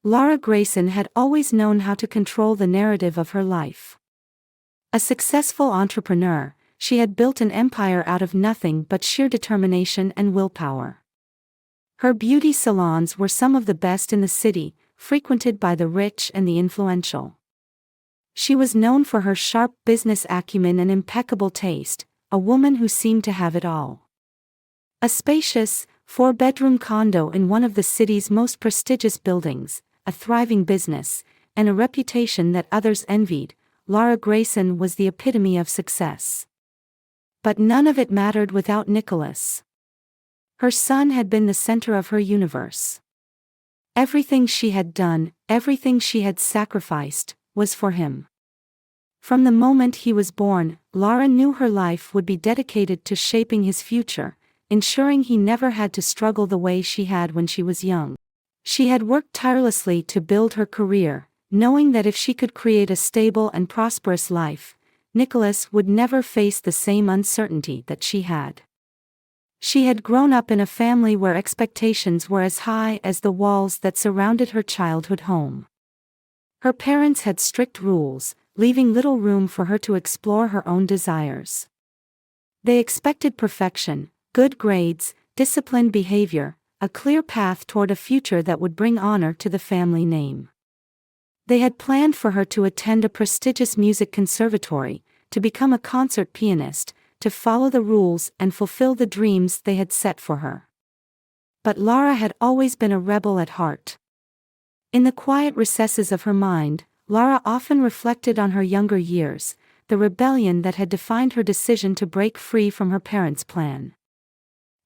Lara Grayson had always known how to control the narrative of her life. A successful entrepreneur, she had built an empire out of nothing but sheer determination and willpower. Her beauty salons were some of the best in the city, frequented by the rich and the influential. She was known for her sharp business acumen and impeccable taste, a woman who seemed to have it all. A spacious, 4-bedroom condo in one of the city's most prestigious buildings, a thriving business, and a reputation that others envied, Lara Grayson was the epitome of success. But none of it mattered without Nicholas. Her son had been the center of her universe. Everything she had done, everything she had sacrificed, was for him. From the moment he was born, Lara knew her life would be dedicated to shaping his future, ensuring he never had to struggle the way she had when she was young. She had worked tirelessly to build her career, knowing that if she could create a stable and prosperous life, Nicholas would never face the same uncertainty that she had. She had grown up in a family where expectations were as high as the walls that surrounded her childhood home. Her parents had strict rules, leaving little room for her to explore her own desires. They expected perfection, good grades, disciplined behavior, a clear path toward a future that would bring honor to the family name. They had planned for her to attend a prestigious music conservatory, to become a concert pianist, to follow the rules and fulfill the dreams they had set for her. But Lara had always been a rebel at heart. In the quiet recesses of her mind, Lara often reflected on her younger years, the rebellion that had defined her decision to break free from her parents' plan.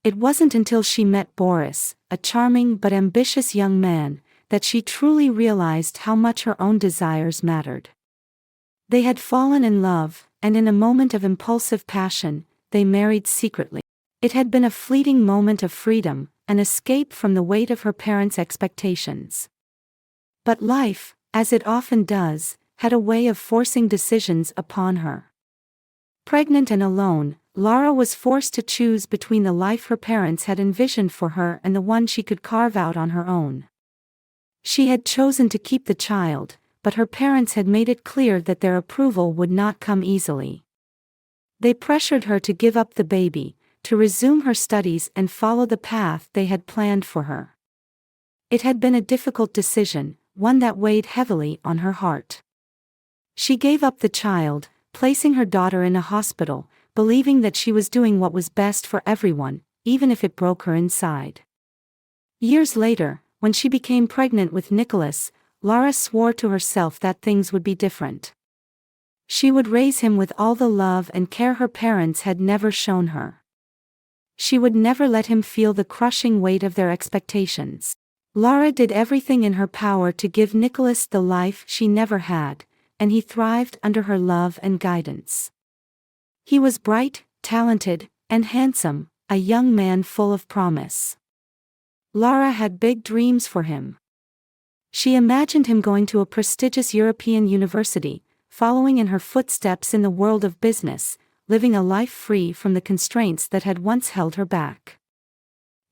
It wasn't until she met Boris, a charming but ambitious young man, that she truly realized how much her own desires mattered. They had fallen in love, and in a moment of impulsive passion, they married secretly. It had been a fleeting moment of freedom, an escape from the weight of her parents' expectations. But life, as it often does, had a way of forcing decisions upon her. Pregnant and alone, Lara was forced to choose between the life her parents had envisioned for her and the one she could carve out on her own. She had chosen to keep the child, but her parents had made it clear that their approval would not come easily. They pressured her to give up the baby, to resume her studies and follow the path they had planned for her. It had been a difficult decision, one that weighed heavily on her heart. She gave up the child, placing her daughter in a hospital, believing that she was doing what was best for everyone, even if it broke her inside. Years later, when she became pregnant with Nicholas, Lara swore to herself that things would be different. She would raise him with all the love and care her parents had never shown her. She would never let him feel the crushing weight of their expectations. Lara did everything in her power to give Nicholas the life she never had, and he thrived under her love and guidance. He was bright, talented, and handsome, a young man full of promise. Lara had big dreams for him. She imagined him going to a prestigious European university, following in her footsteps in the world of business, living a life free from the constraints that had once held her back.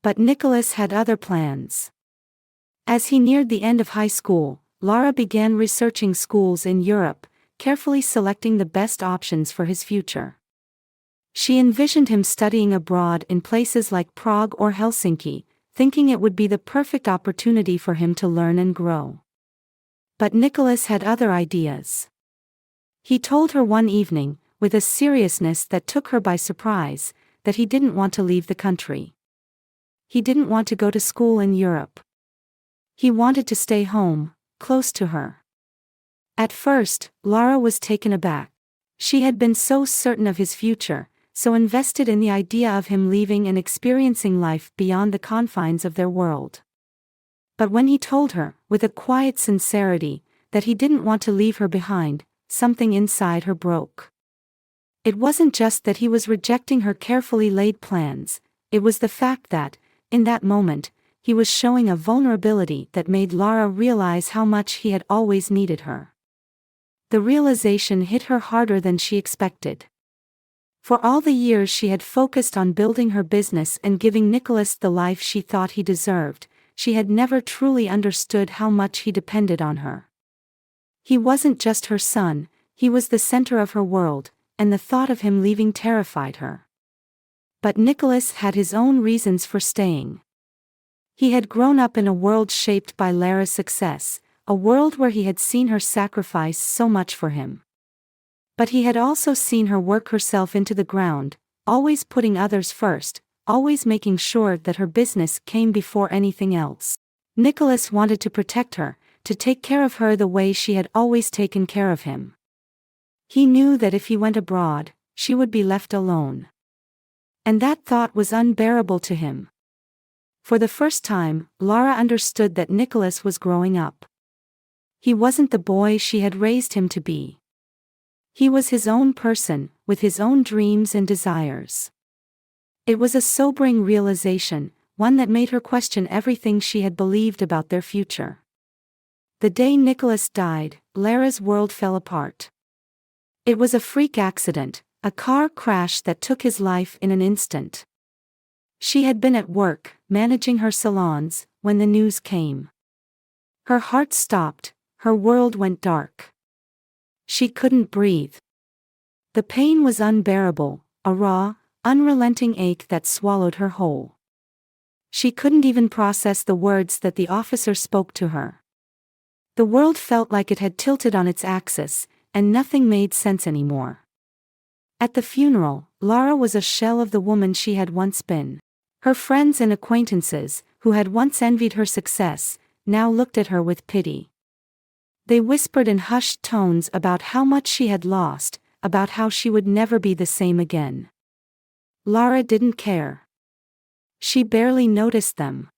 But Nicholas had other plans. As he neared the end of high school, Lara began researching schools in Europe, carefully selecting the best options for his future. She envisioned him studying abroad in places like Prague or Helsinki, thinking it would be the perfect opportunity for him to learn and grow. But Nicholas had other ideas. He told her one evening, with a seriousness that took her by surprise, that he didn't want to leave the country. He didn't want to go to school in Europe. He wanted to stay home, close to her. At first, Lara was taken aback. She had been so certain of his future, so invested in the idea of him leaving and experiencing life beyond the confines of their world. But when he told her, with a quiet sincerity, that he didn't want to leave her behind, something inside her broke. It wasn't just that he was rejecting her carefully laid plans, it was the fact that, in that moment, he was showing a vulnerability that made Lara realize how much he had always needed her. The realization hit her harder than she expected. For all the years she had focused on building her business and giving Nicholas the life she thought he deserved, she had never truly understood how much he depended on her. He wasn't just her son, he was the center of her world, and the thought of him leaving terrified her. But Nicholas had his own reasons for staying. He had grown up in a world shaped by Lara's success, a world where he had seen her sacrifice so much for him. But he had also seen her work herself into the ground, always putting others first, always making sure that her business came before anything else. Nicholas wanted to protect her, to take care of her the way she had always taken care of him. He knew that if he went abroad, she would be left alone. And that thought was unbearable to him. For the first time, Lara understood that Nicholas was growing up. He wasn't the boy she had raised him to be. He was his own person, with his own dreams and desires. It was a sobering realization, one that made her question everything she had believed about their future. The day Nicholas died, Lara's world fell apart. It was a freak accident, a car crash that took his life in an instant. She had been at work, managing her salons, when the news came. Her heart stopped, her world went dark. She couldn't breathe. The pain was unbearable, a raw, unrelenting ache that swallowed her whole. She couldn't even process the words that the officer spoke to her. The world felt like it had tilted on its axis, and nothing made sense anymore. At the funeral, Lara was a shell of the woman she had once been. Her friends and acquaintances, who had once envied her success, now looked at her with pity. They whispered in hushed tones about how much she had lost, about how she would never be the same again. Lara didn't care. She barely noticed them.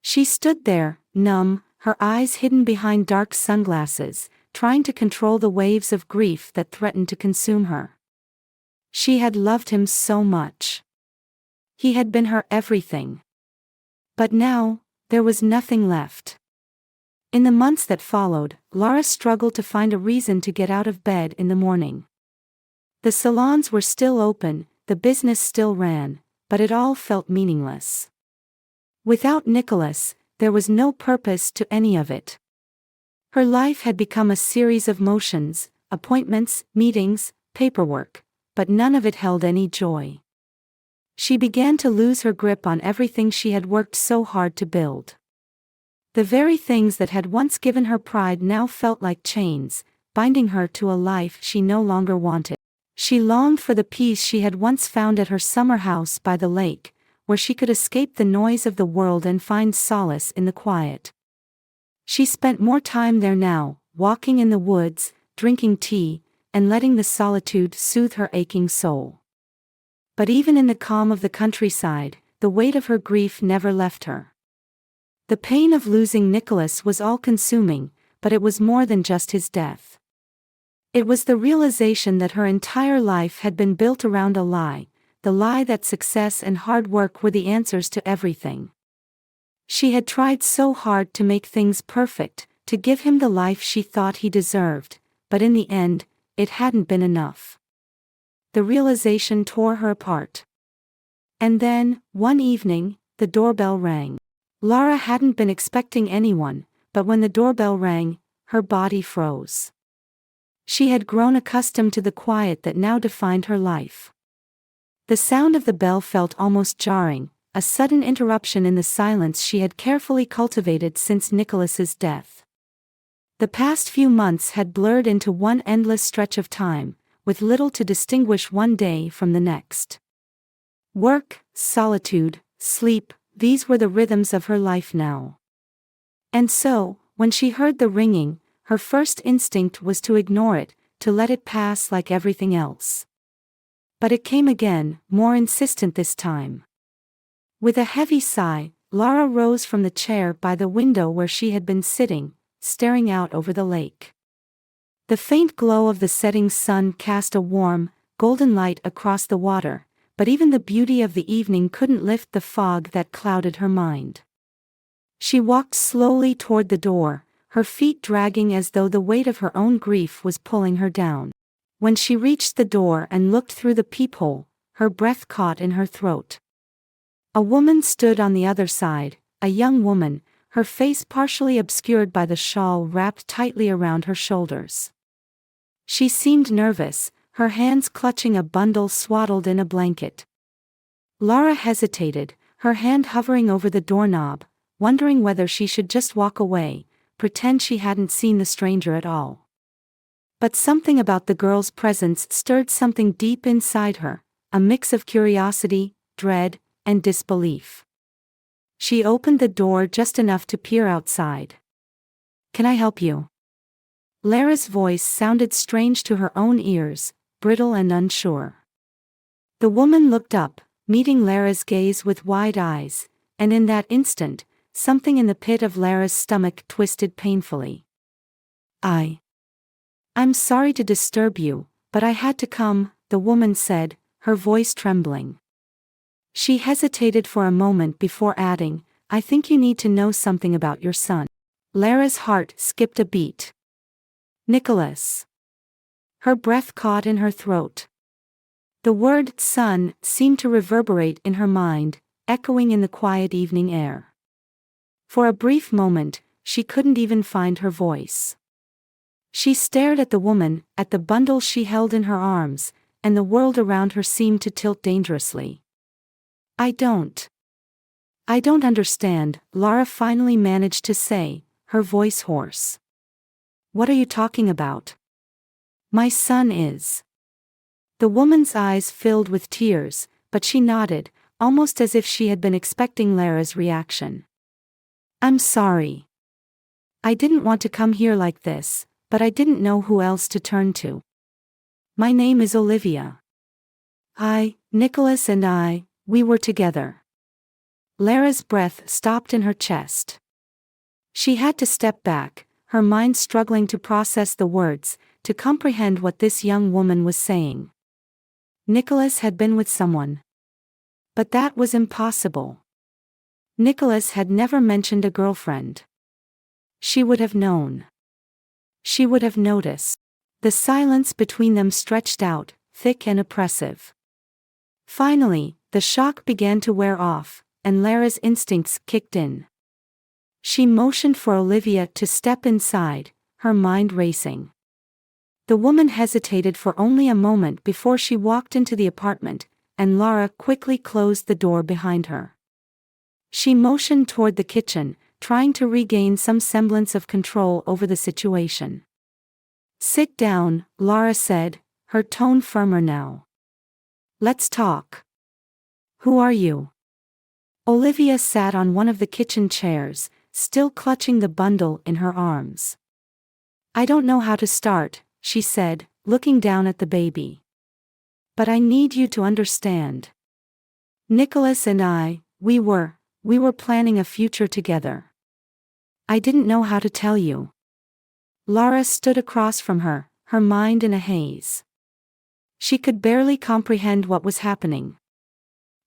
She stood there, numb, her eyes hidden behind dark sunglasses, trying to control the waves of grief that threatened to consume her. She had loved him so much. He had been her everything. But now, there was nothing left. In the months that followed, Lara struggled to find a reason to get out of bed in the morning. The salons were still open, the business still ran, but it all felt meaningless. Without Nicholas, there was no purpose to any of it. Her life had become a series of motions, appointments, meetings, paperwork, but none of it held any joy. She began to lose her grip on everything she had worked so hard to build. The very things that had once given her pride now felt like chains, binding her to a life she no longer wanted. She longed for the peace she had once found at her summer house by the lake, where she could escape the noise of the world and find solace in the quiet. She spent more time there now, walking in the woods, drinking tea, and letting the solitude soothe her aching soul. But even in the calm of the countryside, the weight of her grief never left her. The pain of losing Nicholas was all-consuming, but it was more than just his death. It was the realization that her entire life had been built around a lie, the lie that success and hard work were the answers to everything. She had tried so hard to make things perfect, to give him the life she thought he deserved, but in the end, it hadn't been enough. The realization tore her apart. And then, one evening, the doorbell rang. Lara hadn't been expecting anyone, but when the doorbell rang, her body froze. She had grown accustomed to the quiet that now defined her life. The sound of the bell felt almost jarring, a sudden interruption in the silence she had carefully cultivated since Nicholas's death. The past few months had blurred into one endless stretch of time, with little to distinguish one day from the next. Work, solitude, sleep, these were the rhythms of her life now. And so, when she heard the ringing, her first instinct was to ignore it, to let it pass like everything else. But it came again, more insistent this time. With a heavy sigh, Lara rose from the chair by the window where she had been sitting, staring out over the lake. The faint glow of the setting sun cast a warm, golden light across the water, but even the beauty of the evening couldn't lift the fog that clouded her mind. She walked slowly toward the door, her feet dragging as though the weight of her own grief was pulling her down. When she reached the door and looked through the peephole, her breath caught in her throat. A woman stood on the other side, a young woman, her face partially obscured by the shawl wrapped tightly around her shoulders. She seemed nervous, her hands clutching a bundle swaddled in a blanket. Lara hesitated, her hand hovering over the doorknob, wondering whether she should just walk away, pretend she hadn't seen the stranger at all. But something about the girl's presence stirred something deep inside her, a mix of curiosity, dread, and disbelief. She opened the door just enough to peer outside. "Can I help you?" Lara's voice sounded strange to her own ears, brittle and unsure. The woman looked up, meeting Lara's gaze with wide eyes, and in that instant, something in the pit of Lara's stomach twisted painfully. "I'm sorry to disturb you, but I had to come," the woman said, her voice trembling. She hesitated for a moment before adding, "I think you need to know something about your son." Lara's heart skipped a beat. "Nicholas." Her breath caught in her throat. The word "son" seemed to reverberate in her mind, echoing in the quiet evening air. For a brief moment, she couldn't even find her voice. She stared at the woman, at the bundle she held in her arms, and the world around her seemed to tilt dangerously. I don't understand," Lara finally managed to say, her voice hoarse. "What are you talking about?" "My son is." The woman's eyes filled with tears, but she nodded, almost as if she had been expecting Lara's reaction. "I'm sorry. I didn't want to come here like this, but I didn't know who else to turn to. My name is Olivia. Nicholas and we were together." Lara's breath stopped in her chest. She had to step back, her mind struggling to process the words, to comprehend what this young woman was saying. Nicholas had been with someone. But that was impossible. Nicholas had never mentioned a girlfriend. She would have known. She would have noticed. The silence between them stretched out, thick and oppressive. Finally, the shock began to wear off, and Lara's instincts kicked in. She motioned for Olivia to step inside, her mind racing. The woman hesitated for only a moment before she walked into the apartment, and Lara quickly closed the door behind her. She motioned toward the kitchen, trying to regain some semblance of control over the situation. "Sit down," Lara said, her tone firmer now. "Let's talk. Who are you?" Olivia sat on one of the kitchen chairs, still clutching the bundle in her arms. "I don't know how to start," she said, looking down at the baby. "But I need you to understand. Nicholas and we were planning a future together. I didn't know how to tell you." Lara stood across from her, her mind in a haze. She could barely comprehend what was happening.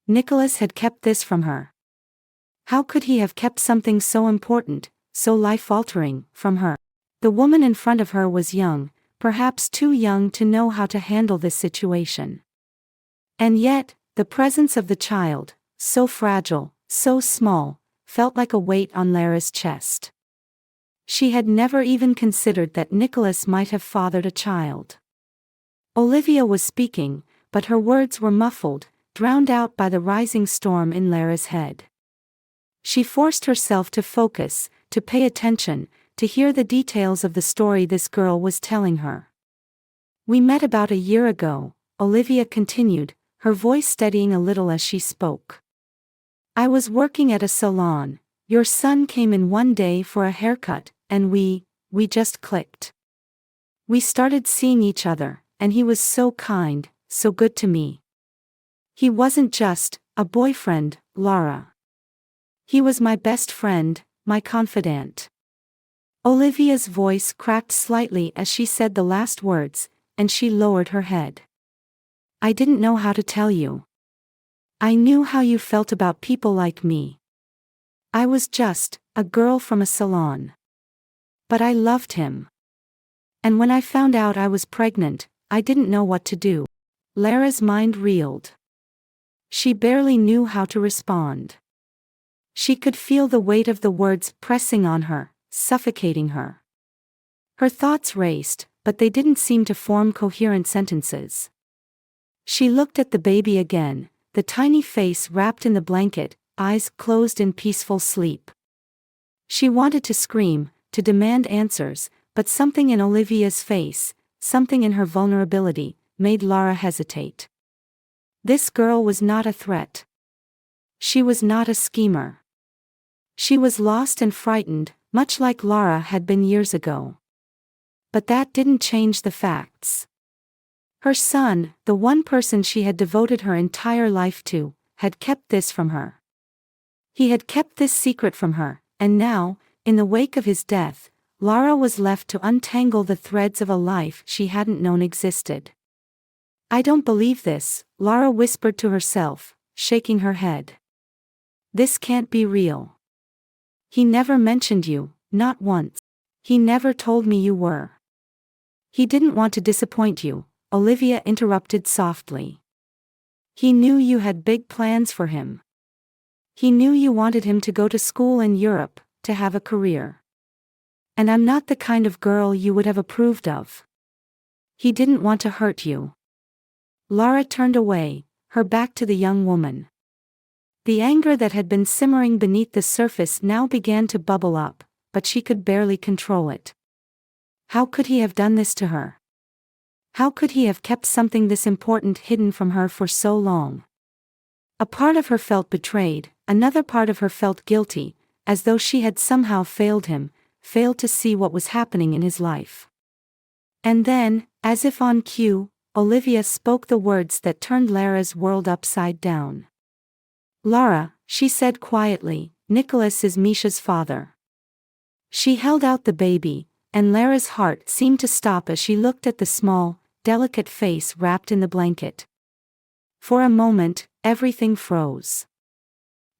Nicholas had kept this from her. How could he have kept something so important, so life-altering, from her? The woman in front of her was young, perhaps too young to know how to handle this situation. And yet, the presence of the child, so fragile, so small, felt like a weight on Lara's chest. She had never even considered that Nicholas might have fathered a child. Olivia was speaking, but her words were muffled, drowned out by the rising storm in Lara's head. She forced herself to focus, to pay attention, to hear the details of the story this girl was telling her. "We met about a year ago," Olivia continued, her voice steadying a little as she spoke. "I was working at a salon. Your son came in one day for a haircut, and we just clicked. We started seeing each other, and he was so kind, so good to me. He wasn't just a boyfriend, Lara. He was my best friend, my confidant." Olivia's voice cracked slightly as she said the last words, and she lowered her head. "I didn't know how to tell you. I knew how you felt about people like me. I was just a girl from a salon. But I loved him. And when I found out I was pregnant, I didn't know what to do." Lara's mind reeled. She barely knew how to respond. She could feel the weight of the words pressing on her, suffocating her. Her thoughts raced, but they didn't seem to form coherent sentences. She looked at the baby again, the tiny face wrapped in the blanket, eyes closed in peaceful sleep. She wanted to scream, to demand answers, but something in Olivia's face, something in her vulnerability, made Lara hesitate. This girl was not a threat. She was not a schemer. She was lost and frightened, much like Lara had been years ago. But that didn't change the facts. Her son, the one person she had devoted her entire life to, had kept this from her. He had kept this secret from her, and now, in the wake of his death, Lara was left to untangle the threads of a life she hadn't known existed. "I don't believe this," Lara whispered to herself, shaking her head. "This can't be real. He never mentioned you, not once. He never told me you were." "He didn't want to disappoint you," Olivia interrupted softly. "He knew you had big plans for him. He knew you wanted him to go to school in Europe, to have a career. And I'm not the kind of girl you would have approved of. He didn't want to hurt you." Lara turned away, her back to the young woman. The anger that had been simmering beneath the surface now began to bubble up, but she could barely control it. How could he have done this to her? How could he have kept something this important hidden from her for so long? A part of her felt betrayed, another part of her felt guilty, as though she had somehow failed him, failed to see what was happening in his life. And then, as if on cue, Olivia spoke the words that turned Lara's world upside down. "Lara," she said quietly, "Nicholas is Misha's father." She held out the baby, and Lara's heart seemed to stop as she looked at the small, delicate face wrapped in the blanket. For a moment, everything froze.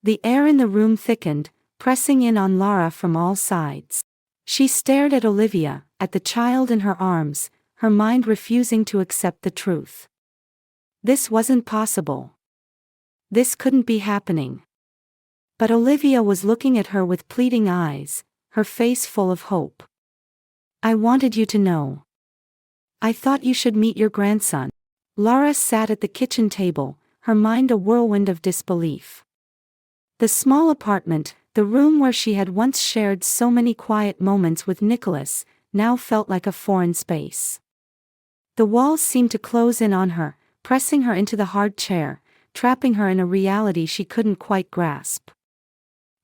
The air in the room thickened, pressing in on Lara from all sides. She stared at Olivia, at the child in her arms, her mind refusing to accept the truth. This wasn't possible. This couldn't be happening. But Olivia was looking at her with pleading eyes, her face full of hope. "I wanted you to know. I thought you should meet your grandson." Lara sat at the kitchen table, her mind a whirlwind of disbelief. The small apartment, the room where she had once shared so many quiet moments with Nicholas, now felt like a foreign space. The walls seemed to close in on her, pressing her into the hard chair, trapping her in a reality she couldn't quite grasp.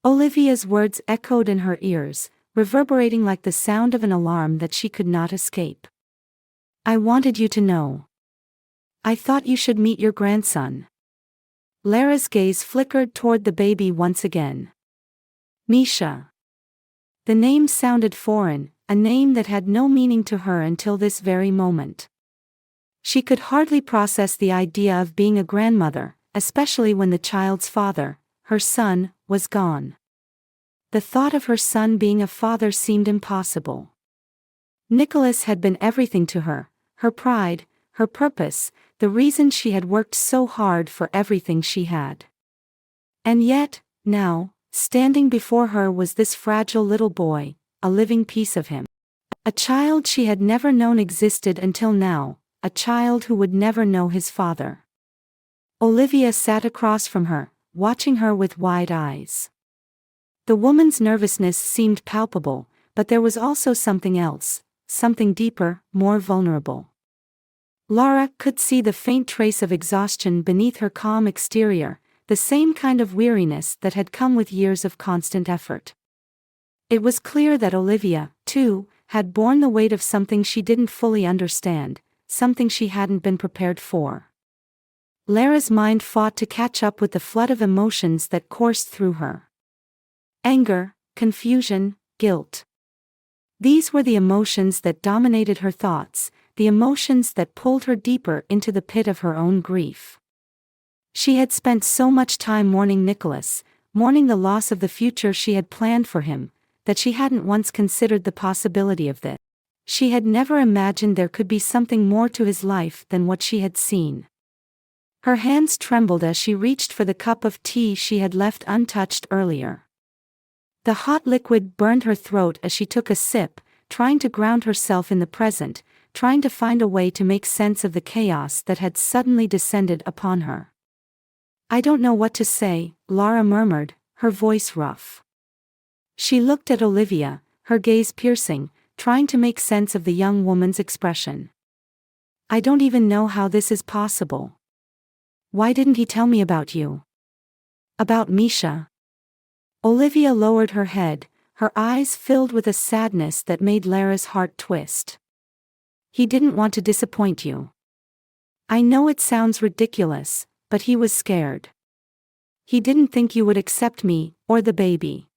Olivia's words echoed in her ears, reverberating like the sound of an alarm that she could not escape. "I wanted you to know. I thought you should meet your grandson." Lara's gaze flickered toward the baby once again. Misha. The name sounded foreign, a name that had no meaning to her until this very moment. She could hardly process the idea of being a grandmother, especially when the child's father, her son, was gone. The thought of her son being a father seemed impossible. Nicholas had been everything to her, her pride, her purpose, the reason she had worked so hard for everything she had. And yet, now, standing before her was this fragile little boy, a living piece of him. A child she had never known existed until now, a child who would never know his father. Olivia sat across from her, watching her with wide eyes. The woman's nervousness seemed palpable, but there was also something else, something deeper, more vulnerable. Lara could see the faint trace of exhaustion beneath her calm exterior, the same kind of weariness that had come with years of constant effort. It was clear that Olivia, too, had borne the weight of something she didn't fully understand, something she hadn't been prepared for. Lara's mind fought to catch up with the flood of emotions that coursed through her. Anger, confusion, guilt. These were the emotions that dominated her thoughts, the emotions that pulled her deeper into the pit of her own grief. She had spent so much time mourning Nicholas, mourning the loss of the future she had planned for him, that she hadn't once considered the possibility of this. She had never imagined there could be something more to his life than what she had seen. Her hands trembled as she reached for the cup of tea she had left untouched earlier. The hot liquid burned her throat as she took a sip, trying to ground herself in the present, trying to find a way to make sense of the chaos that had suddenly descended upon her. "I don't know what to say," Lara murmured, her voice rough. She looked at Olivia, her gaze piercing, trying to make sense of the young woman's expression. "I don't even know how this is possible. Why didn't he tell me about you? About Misha?" Olivia lowered her head, her eyes filled with a sadness that made Lara's heart twist. "He didn't want to disappoint you. I know it sounds ridiculous, but he was scared. He didn't think you would accept me, or the baby."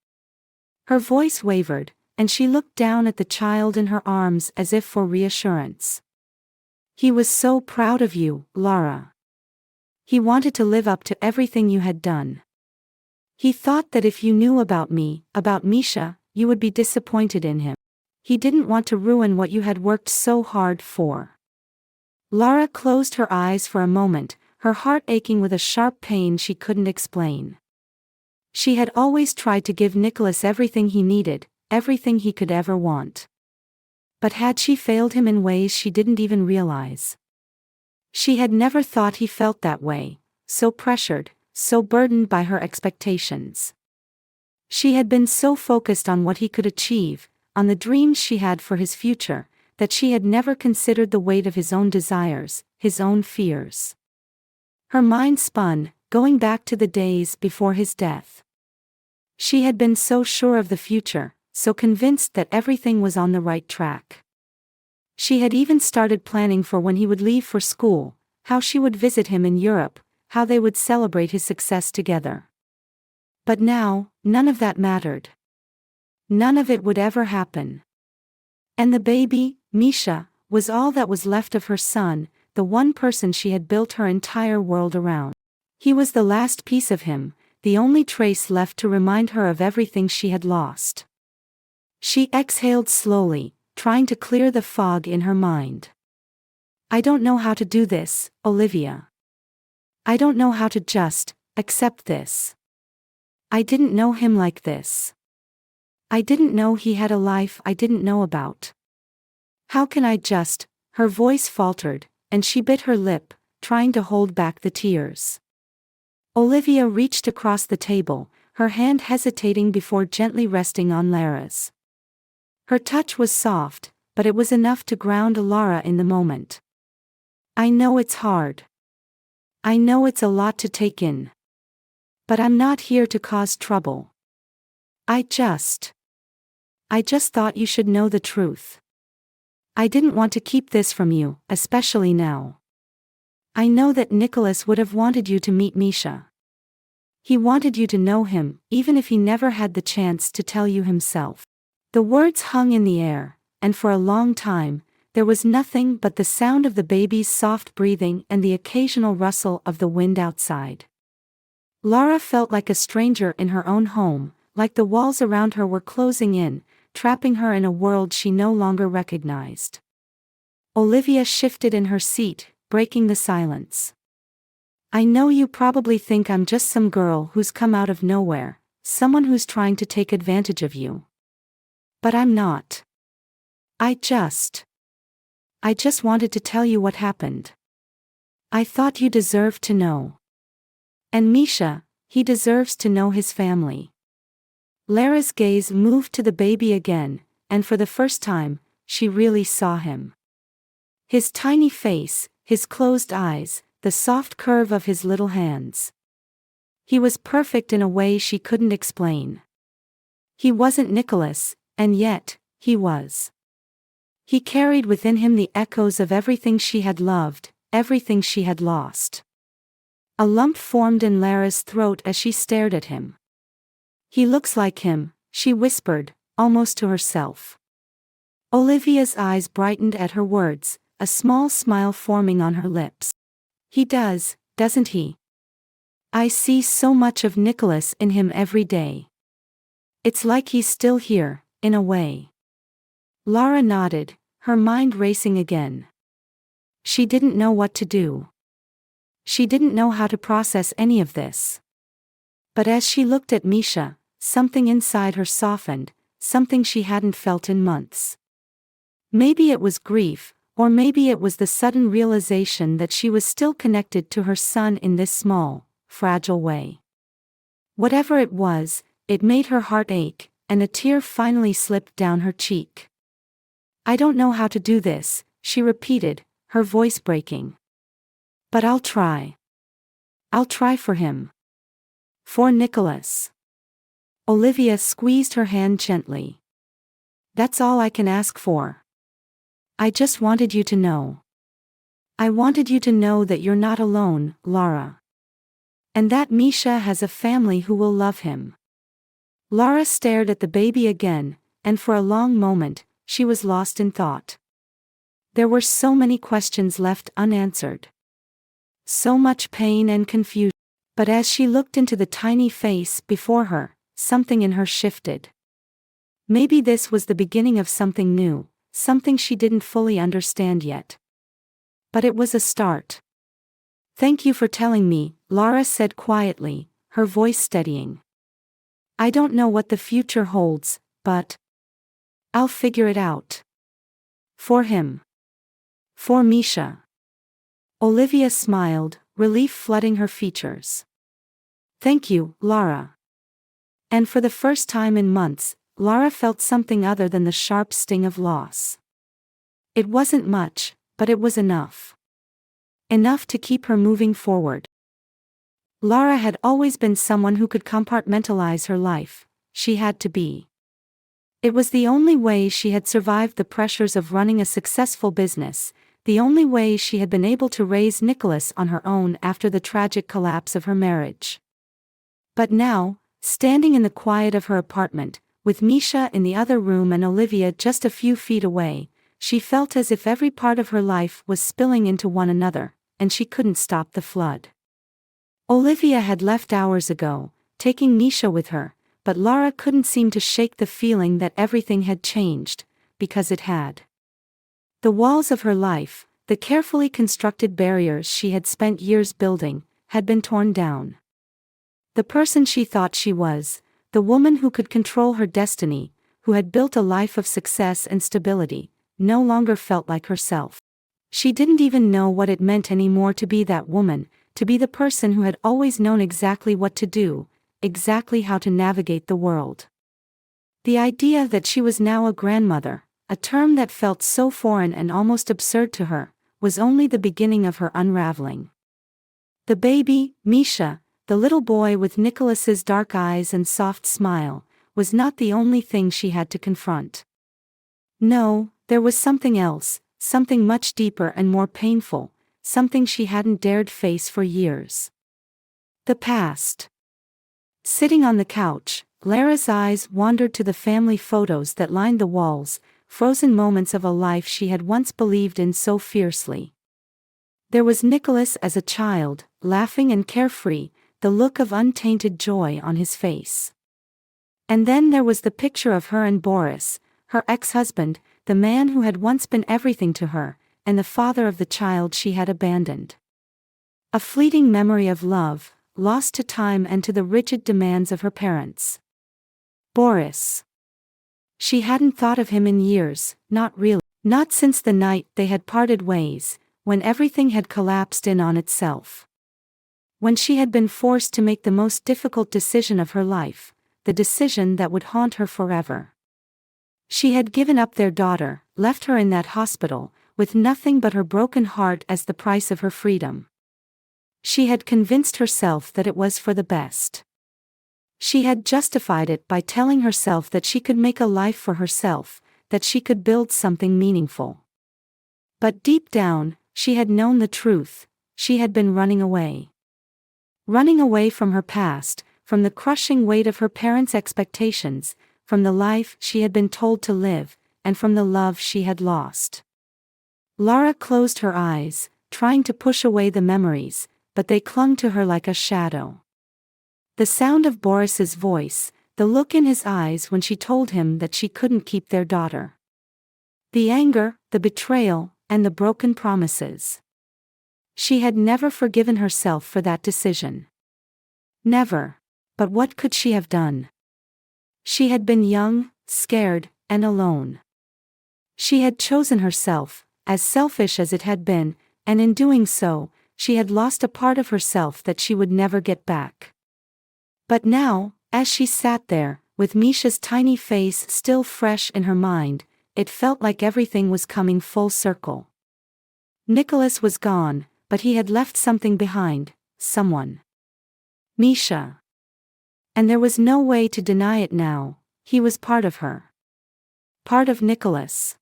Her voice wavered, and she looked down at the child in her arms as if for reassurance. "He was so proud of you, Lara. He wanted to live up to everything you had done. He thought that if you knew about me, about Misha, you would be disappointed in him. He didn't want to ruin what you had worked so hard for." Lara closed her eyes for a moment, her heart aching with a sharp pain she couldn't explain. She had always tried to give Nicholas everything he needed, everything he could ever want. But had she failed him in ways she didn't even realize? She had never thought he felt that way, so pressured, so burdened by her expectations. She had been so focused on what he could achieve, on the dreams she had for his future, that she had never considered the weight of his own desires, his own fears. Her mind spun, going back to the days before his death. She had been so sure of the future, so convinced that everything was on the right track. She had even started planning for when he would leave for school, how she would visit him in Europe, how they would celebrate his success together. But now, none of that mattered. None of it would ever happen. And the baby, Misha, was all that was left of her son, the one person she had built her entire world around. He was the last piece of him, the only trace left to remind her of everything she had lost. She exhaled slowly, trying to clear the fog in her mind. "I don't know how to do this, Olivia. I don't know how to just accept this. I didn't know him like this. I didn't know he had a life I didn't know about. How can I just..." Her voice faltered, and she bit her lip, trying to hold back the tears. Olivia reached across the table, her hand hesitating before gently resting on Lara's. Her touch was soft, but it was enough to ground Lara in the moment. "I know it's hard. I know it's a lot to take in. But I'm not here to cause trouble. I just thought you should know the truth. I didn't want to keep this from you, especially now. I know that Nicholas would have wanted you to meet Misha. He wanted you to know him, even if he never had the chance to tell you himself." The words hung in the air, and for a long time, there was nothing but the sound of the baby's soft breathing and the occasional rustle of the wind outside. Lara felt like a stranger in her own home, like the walls around her were closing in, trapping her in a world she no longer recognized. Olivia shifted in her seat, breaking the silence. "I know you probably think I'm just some girl who's come out of nowhere, someone who's trying to take advantage of you. But I'm not. I just wanted to tell you what happened. I thought you deserved to know. And Misha, he deserves to know his family." Lara's gaze moved to the baby again, and for the first time, she really saw him. His tiny face, his closed eyes, the soft curve of his little hands. He was perfect in a way she couldn't explain. He wasn't Nicholas, and yet, he was. He carried within him the echoes of everything she had loved, everything she had lost. A lump formed in Lara's throat as she stared at him. "He looks like him," she whispered, almost to herself. Olivia's eyes brightened at her words, a small smile forming on her lips. "He does, doesn't he? I see so much of Nicholas in him every day. It's like he's still here, in a way." Lara nodded, her mind racing again. She didn't know what to do. She didn't know how to process any of this. But as she looked at Misha, something inside her softened, something she hadn't felt in months. Maybe it was grief, or maybe it was the sudden realization that she was still connected to her son in this small, fragile way. Whatever it was, it made her heart ache, and a tear finally slipped down her cheek. "I don't know how to do this," she repeated, her voice breaking. "But I'll try. I'll try for him. For Nicholas." Olivia squeezed her hand gently. "That's all I can ask for. I just wanted you to know. I wanted you to know that you're not alone, Lara. And that Misha has a family who will love him." Lara stared at the baby again, and for a long moment, she was lost in thought. There were so many questions left unanswered. So much pain and confusion. But as she looked into the tiny face before her, something in her shifted. Maybe this was the beginning of something new, something she didn't fully understand yet. But it was a start. "Thank you for telling me," Lara said quietly, her voice steadying. "I don't know what the future holds, but I'll figure it out. For him. For Misha." Olivia smiled, relief flooding her features. "Thank you, Lara." And for the first time in months, Lara felt something other than the sharp sting of loss. It wasn't much, but it was enough. Enough to keep her moving forward. Lara had always been someone who could compartmentalize her life. She had to be. It was the only way she had survived the pressures of running a successful business, the only way she had been able to raise Nicholas on her own after the tragic collapse of her marriage. But now, standing in the quiet of her apartment, with Misha in the other room and Olivia just a few feet away, she felt as if every part of her life was spilling into one another, and she couldn't stop the flood. Olivia had left hours ago, taking Misha with her, but Lara couldn't seem to shake the feeling that everything had changed, because it had. The walls of her life, the carefully constructed barriers she had spent years building, had been torn down. The person she thought she was, the woman who could control her destiny, who had built a life of success and stability, no longer felt like herself. She didn't even know what it meant anymore to be that woman, to be the person who had always known exactly what to do, exactly how to navigate the world. The idea that she was now a grandmother, a term that felt so foreign and almost absurd to her, was only the beginning of her unraveling. The baby, Misha, the little boy with Nicholas's dark eyes and soft smile, was not the only thing she had to confront. No, there was something else, something much deeper and more painful, something she hadn't dared face for years. The past. Sitting on the couch, Lara's eyes wandered to the family photos that lined the walls, frozen moments of a life she had once believed in so fiercely. There was Nicholas as a child, laughing and carefree, the look of untainted joy on his face. And then there was the picture of her and Boris, her ex-husband, the man who had once been everything to her, and the father of the child she had abandoned. A fleeting memory of love, lost to time and to the rigid demands of her parents. Boris. She hadn't thought of him in years, not really. Not since the night they had parted ways, when everything had collapsed in on itself. When she had been forced to make the most difficult decision of her life, the decision that would haunt her forever. She had given up their daughter, left her in that hospital, with nothing but her broken heart as the price of her freedom. She had convinced herself that it was for the best. She had justified it by telling herself that she could make a life for herself, that she could build something meaningful. But deep down, she had known the truth. She had been running away. Running away from her past, from the crushing weight of her parents' expectations, from the life she had been told to live, and from the love she had lost. Lara closed her eyes, trying to push away the memories, but they clung to her like a shadow. The sound of Boris's voice, the look in his eyes when she told him that she couldn't keep their daughter. The anger, the betrayal, and the broken promises. She had never forgiven herself for that decision. Never. But what could she have done? She had been young, scared, and alone. She had chosen herself, as selfish as it had been, and in doing so, she had lost a part of herself that she would never get back. But now, as she sat there, with Misha's tiny face still fresh in her mind, it felt like everything was coming full circle. Nicholas was gone, but he had left something behind, someone. Misha. And there was no way to deny it now, he was part of her. Part of Nicholas.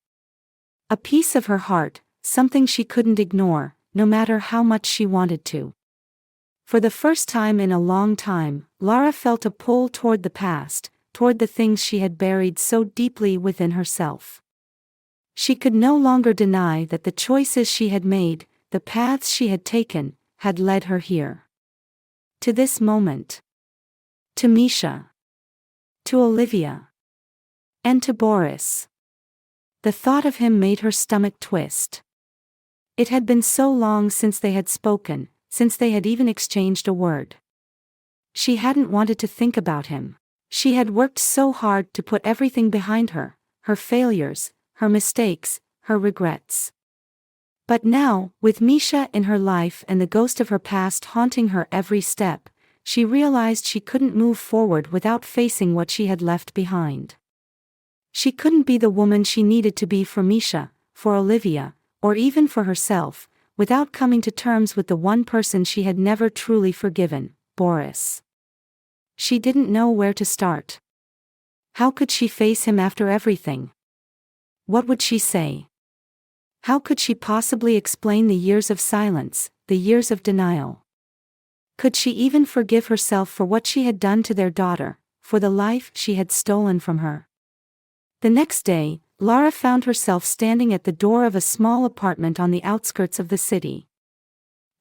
A piece of her heart, something she couldn't ignore, no matter how much she wanted to. For the first time in a long time, Lara felt a pull toward the past, toward the things she had buried so deeply within herself. She could no longer deny that the choices she had made, the paths she had taken, had led her here. To this moment. To Misha. To Olivia. And to Boris. The thought of him made her stomach twist. It had been so long since they had spoken, since they had even exchanged a word. She hadn't wanted to think about him. She had worked so hard to put everything behind her, her failures, her mistakes, her regrets. But now, with Misha in her life and the ghost of her past haunting her every step, she realized she couldn't move forward without facing what she had left behind. She couldn't be the woman she needed to be for Misha, for Olivia, or even for herself, without coming to terms with the one person she had never truly forgiven, Boris. She didn't know where to start. How could she face him after everything? What would she say? How could she possibly explain the years of silence, the years of denial? Could she even forgive herself for what she had done to their daughter, for the life she had stolen from her? The next day, Lara found herself standing at the door of a small apartment on the outskirts of the city.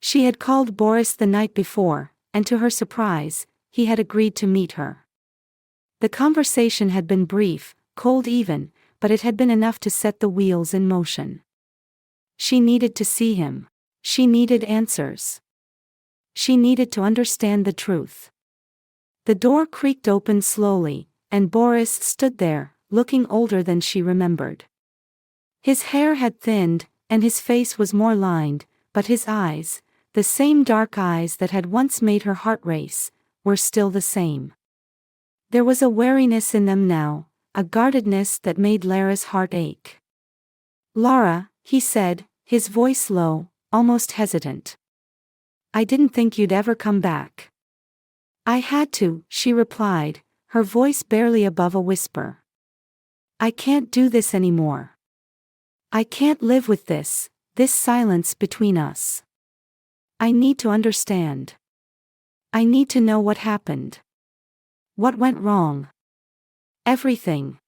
She had called Boris the night before, and to her surprise, he had agreed to meet her. The conversation had been brief, cold even, but it had been enough to set the wheels in motion. She needed to see him. She needed answers. She needed to understand the truth. The door creaked open slowly, and Boris stood there, looking older than she remembered. His hair had thinned, and his face was more lined, but his eyes, the same dark eyes that had once made her heart race, were still the same. There was a wariness in them now, a guardedness that made Lara's heart ache. "Lara," he said, his voice low, almost hesitant. "I didn't think you'd ever come back." "I had to," she replied, her voice barely above a whisper. "I can't do this anymore. I can't live with this silence between us. I need to understand. I need to know what happened. What went wrong? Everything."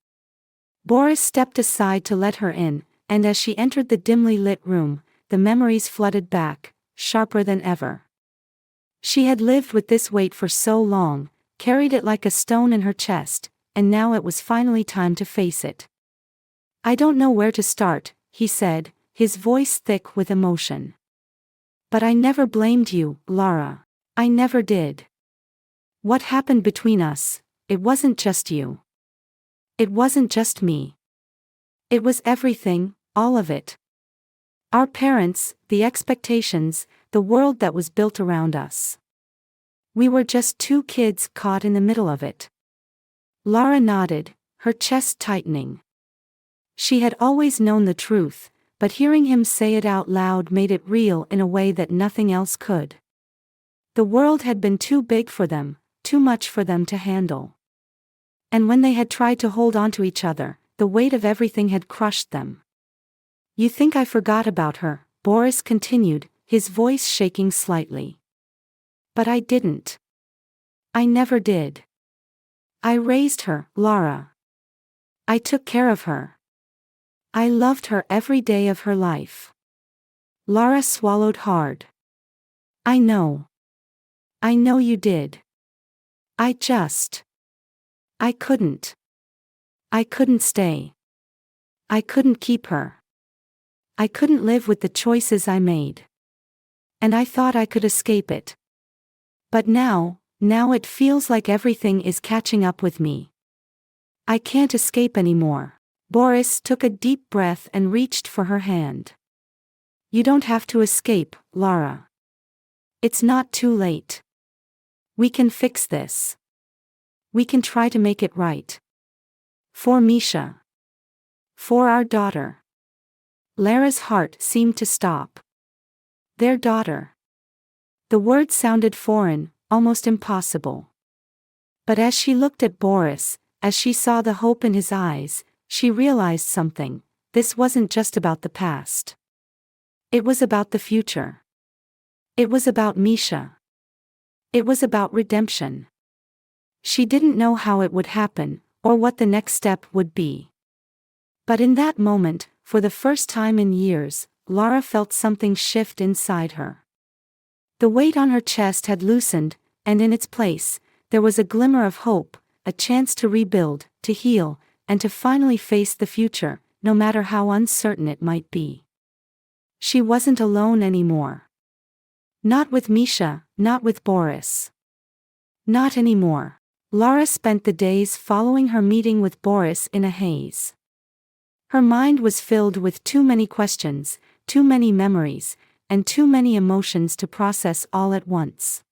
Boris stepped aside to let her in, and as she entered the dimly lit room, the memories flooded back, sharper than ever. She had lived with this weight for so long, carried it like a stone in her chest, and now it was finally time to face it. "I don't know where to start," he said, his voice thick with emotion. "But I never blamed you, Lara. I never did. What happened between us, it wasn't just you. It wasn't just me. It was everything, all of it. Our parents, the expectations, the world that was built around us. We were just two kids caught in the middle of it." Lara nodded, her chest tightening. She had always known the truth, but hearing him say it out loud made it real in a way that nothing else could. The world had been too big for them, too much for them to handle. And when they had tried to hold on to each other, the weight of everything had crushed them. "You think I forgot about her," Boris continued, his voice shaking slightly. "But I didn't. I never did. I raised her, Lara. I took care of her. I loved her every day of her life." Lara swallowed hard. "I know. I know you did. I couldn't. I couldn't stay. I couldn't keep her. I couldn't live with the choices I made. And I thought I could escape it. But now it feels like everything is catching up with me. I can't escape anymore. Boris took a deep breath and reached for her hand. You don't have to escape, Lara. It's not too late. We can fix this. We can try to make it right. For Misha. For our daughter. Lara's heart seemed to stop. Their daughter. The word sounded foreign, almost impossible. But as she looked at Boris, as she saw the hope in his eyes, she realized something. This wasn't just about the past. It was about the future. It was about Misha. It was about redemption. She didn't know how it would happen, or what the next step would be. But in that moment, for the first time in years, Lara felt something shift inside her. The weight on her chest had loosened, and in its place, there was a glimmer of hope, a chance to rebuild, to heal, and to finally face the future, no matter how uncertain it might be. She wasn't alone anymore. Not with Misha, not with Boris. Not anymore. Lara spent the days following her meeting with Boris in a haze. Her mind was filled with too many questions, too many memories, and too many emotions to process all at once.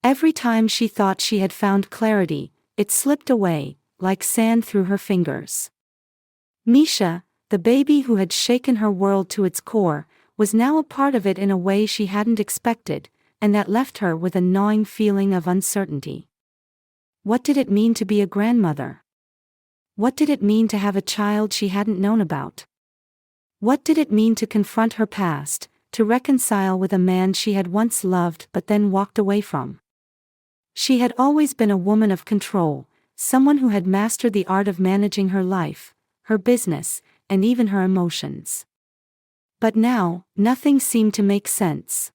Every time she thought she had found clarity, it slipped away, like sand through her fingers. Misha, the baby who had shaken her world to its core, was now a part of it in a way she hadn't expected, and that left her with a gnawing feeling of uncertainty. What did it mean to be a grandmother? What did it mean to have a child she hadn't known about? What did it mean to confront her past, to reconcile with a man she had once loved but then walked away from? She had always been a woman of control, someone who had mastered the art of managing her life, her business, and even her emotions. But now, nothing seemed to make sense.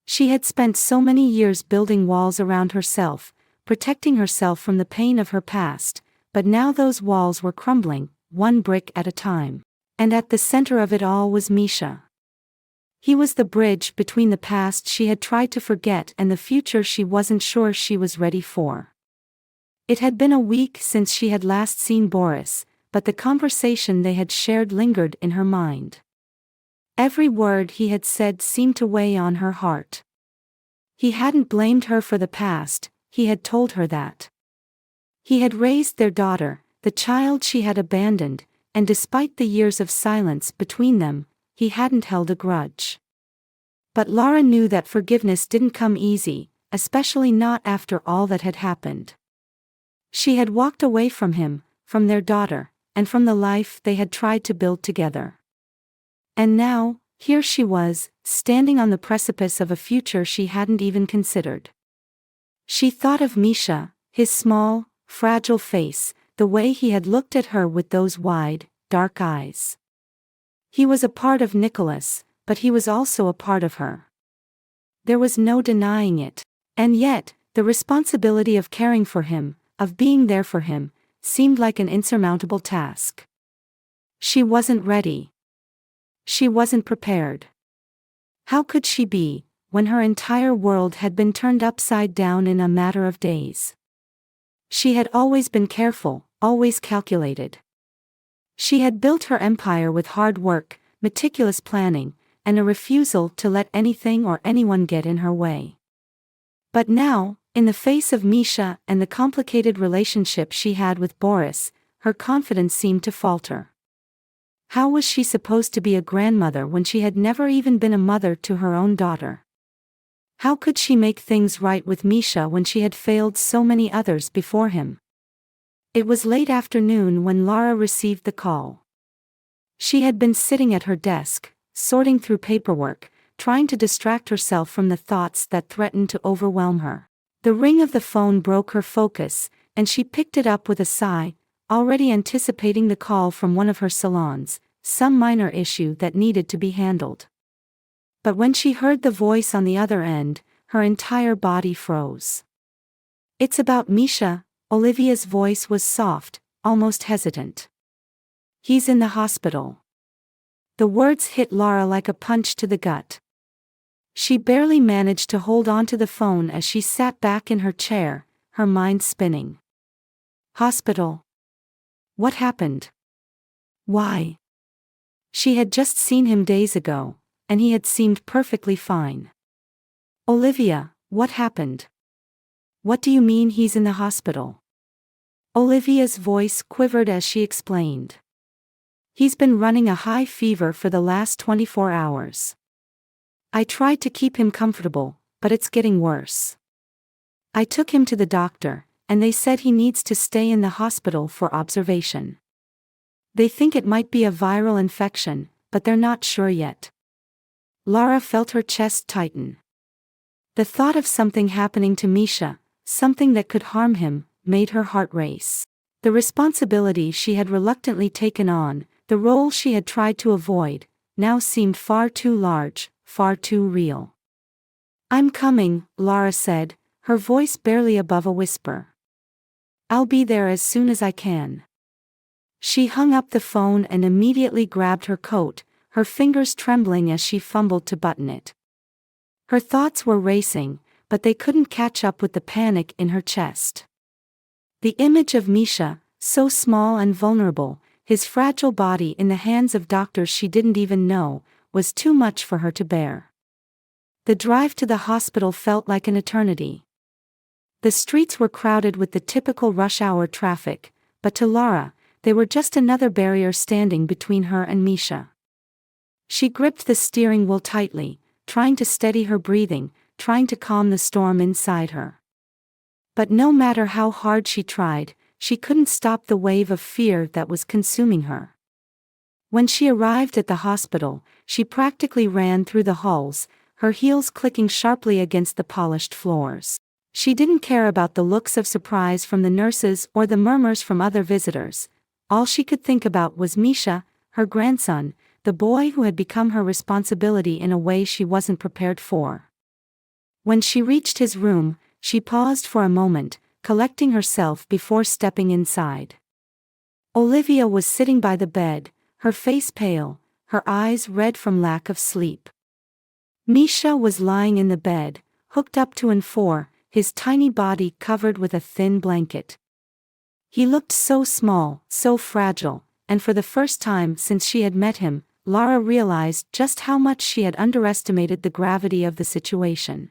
She had spent so many years building walls around herself, protecting herself from the pain of her past, but now those walls were crumbling, one brick at a time. And at the center of it all was Misha. He was the bridge between the past she had tried to forget and the future she wasn't sure she was ready for. It had been a week since she had last seen Boris, but the conversation they had shared lingered in her mind. Every word he had said seemed to weigh on her heart. He hadn't blamed her for the past, he had told her that. He had raised their daughter, the child she had abandoned, and despite the years of silence between them, he hadn't held a grudge. But Lara knew that forgiveness didn't come easy, especially not after all that had happened. She had walked away from him, from their daughter, and from the life they had tried to build together. And now, here she was, standing on the precipice of a future she hadn't even considered. She thought of Misha, his small, fragile face, the way he had looked at her with those wide, dark eyes. He was a part of Nicholas, but he was also a part of her. There was no denying it, and yet, the responsibility of caring for him, of being there for him, seemed like an insurmountable task. She wasn't ready. She wasn't prepared. How could she be, when her entire world had been turned upside down in a matter of days? She had always been careful, always calculated. She had built her empire with hard work, meticulous planning, and a refusal to let anything or anyone get in her way. But now, in the face of Misha and the complicated relationship she had with Boris, her confidence seemed to falter. How was she supposed to be a grandmother when she had never even been a mother to her own daughter? How could she make things right with Misha when she had failed so many others before him? It was late afternoon when Lara received the call. She had been sitting at her desk, sorting through paperwork, trying to distract herself from the thoughts that threatened to overwhelm her. The ring of the phone broke her focus, and she picked it up with a sigh, already anticipating the call from one of her salons, some minor issue that needed to be handled. But when she heard the voice on the other end, her entire body froze. "It's about Misha." Olivia's voice was soft, almost hesitant. "He's in the hospital." The words hit Lara like a punch to the gut. She barely managed to hold onto the phone as she sat back in her chair, her mind spinning. Hospital. What happened? Why? She had just seen him days ago, and he had seemed perfectly fine. Olivia, what happened? What do you mean he's in the hospital? Olivia's voice quivered as she explained. He's been running a high fever for the last 24 hours. I tried to keep him comfortable, but it's getting worse. I took him to the doctor, and they said he needs to stay in the hospital for observation. They think it might be a viral infection, but they're not sure yet. Lara felt her chest tighten. The thought of something happening to Misha, something that could harm him, made her heart race. The responsibility she had reluctantly taken on, the role she had tried to avoid, now seemed far too large, far too real. I'm coming, Lara said, her voice barely above a whisper. I'll be there as soon as I can. She hung up the phone and immediately grabbed her coat, her fingers trembling as she fumbled to button it. Her thoughts were racing, but they couldn't catch up with the panic in her chest. The image of Misha, so small and vulnerable, his fragile body in the hands of doctors she didn't even know, was too much for her to bear. The drive to the hospital felt like an eternity. The streets were crowded with the typical rush-hour traffic, but to Lara, they were just another barrier standing between her and Misha. She gripped the steering wheel tightly, trying to steady her breathing, trying to calm the storm inside her. But no matter how hard she tried, she couldn't stop the wave of fear that was consuming her. When she arrived at the hospital, she practically ran through the halls, her heels clicking sharply against the polished floors. She didn't care about the looks of surprise from the nurses or the murmurs from other visitors. All she could think about was Misha, her grandson, the boy who had become her responsibility in a way she wasn't prepared for. When she reached his room, she paused for a moment, collecting herself before stepping inside. Olivia was sitting by the bed, her face pale, her eyes red from lack of sleep. Misha was lying in the bed, hooked up to and for, his tiny body covered with a thin blanket. He looked so small, so fragile, and for the first time since she had met him, Lara realized just how much she had underestimated the gravity of the situation.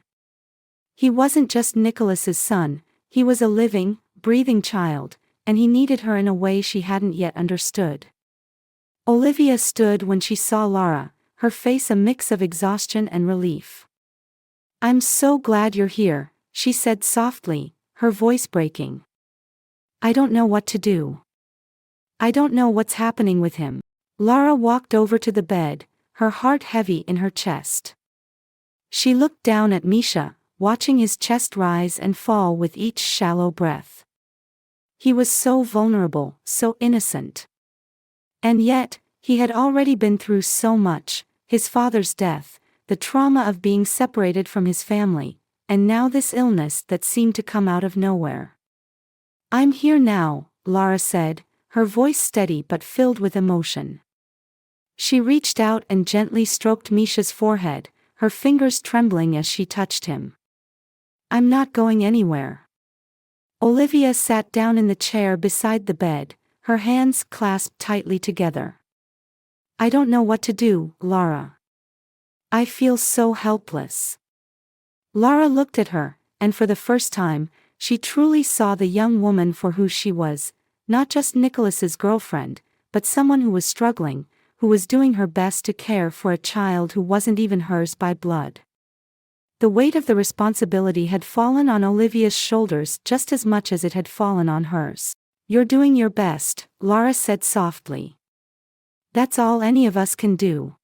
He wasn't just Nicholas's son, he was a living, breathing child, and he needed her in a way she hadn't yet understood. Olivia stood when she saw Lara, her face a mix of exhaustion and relief. I'm so glad you're here, she said softly, her voice breaking. I don't know what to do. I don't know what's happening with him. Lara walked over to the bed, her heart heavy in her chest. She looked down at Misha, watching his chest rise and fall with each shallow breath. He was so vulnerable, so innocent. And yet, he had already been through so much, his father's death, the trauma of being separated from his family, and now this illness that seemed to come out of nowhere. I'm here now, Lara said, her voice steady but filled with emotion. She reached out and gently stroked Misha's forehead, her fingers trembling as she touched him. I'm not going anywhere. Olivia sat down in the chair beside the bed, her hands clasped tightly together. I don't know what to do, Lara. I feel so helpless. Lara looked at her, and for the first time, she truly saw the young woman for who she was, not just Nicholas's girlfriend, but someone who was struggling, who was doing her best to care for a child who wasn't even hers by blood. The weight of the responsibility had fallen on Olivia's shoulders just as much as it had fallen on hers. You're doing your best, Lara said softly. That's all any of us can do.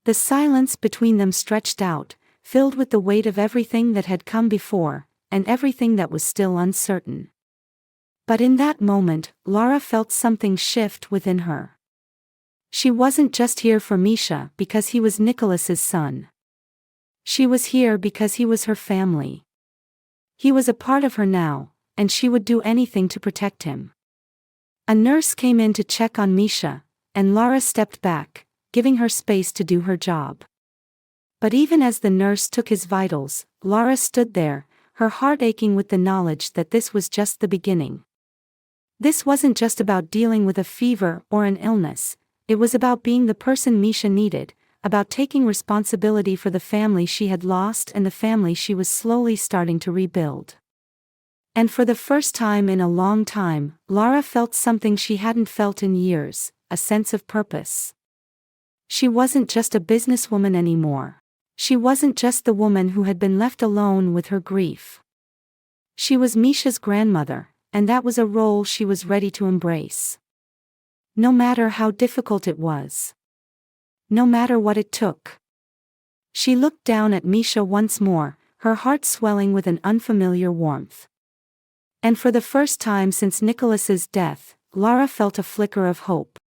The silence between them stretched out, filled with the weight of everything that had come before, and everything that was still uncertain. But in that moment, Lara felt something shift within her. She wasn't just here for Misha because he was Nicholas's son. She was here because he was her family. He was a part of her now, and she would do anything to protect him. A nurse came in to check on Misha, and Lara stepped back, giving her space to do her job. But even as the nurse took his vitals, Lara stood there, her heart aching with the knowledge that this was just the beginning. This wasn't just about dealing with a fever or an illness, it was about being the person Misha needed, about taking responsibility for the family she had lost and the family she was slowly starting to rebuild. And for the first time in a long time, Lara felt something she hadn't felt in years, a sense of purpose. She wasn't just a businesswoman anymore. She wasn't just the woman who had been left alone with her grief. She was Misha's grandmother, and that was a role she was ready to embrace. No matter how difficult it was. No matter what it took. She looked down at Misha once more, her heart swelling with an unfamiliar warmth. And for the first time since Nicholas's death, Lara felt a flicker of hope.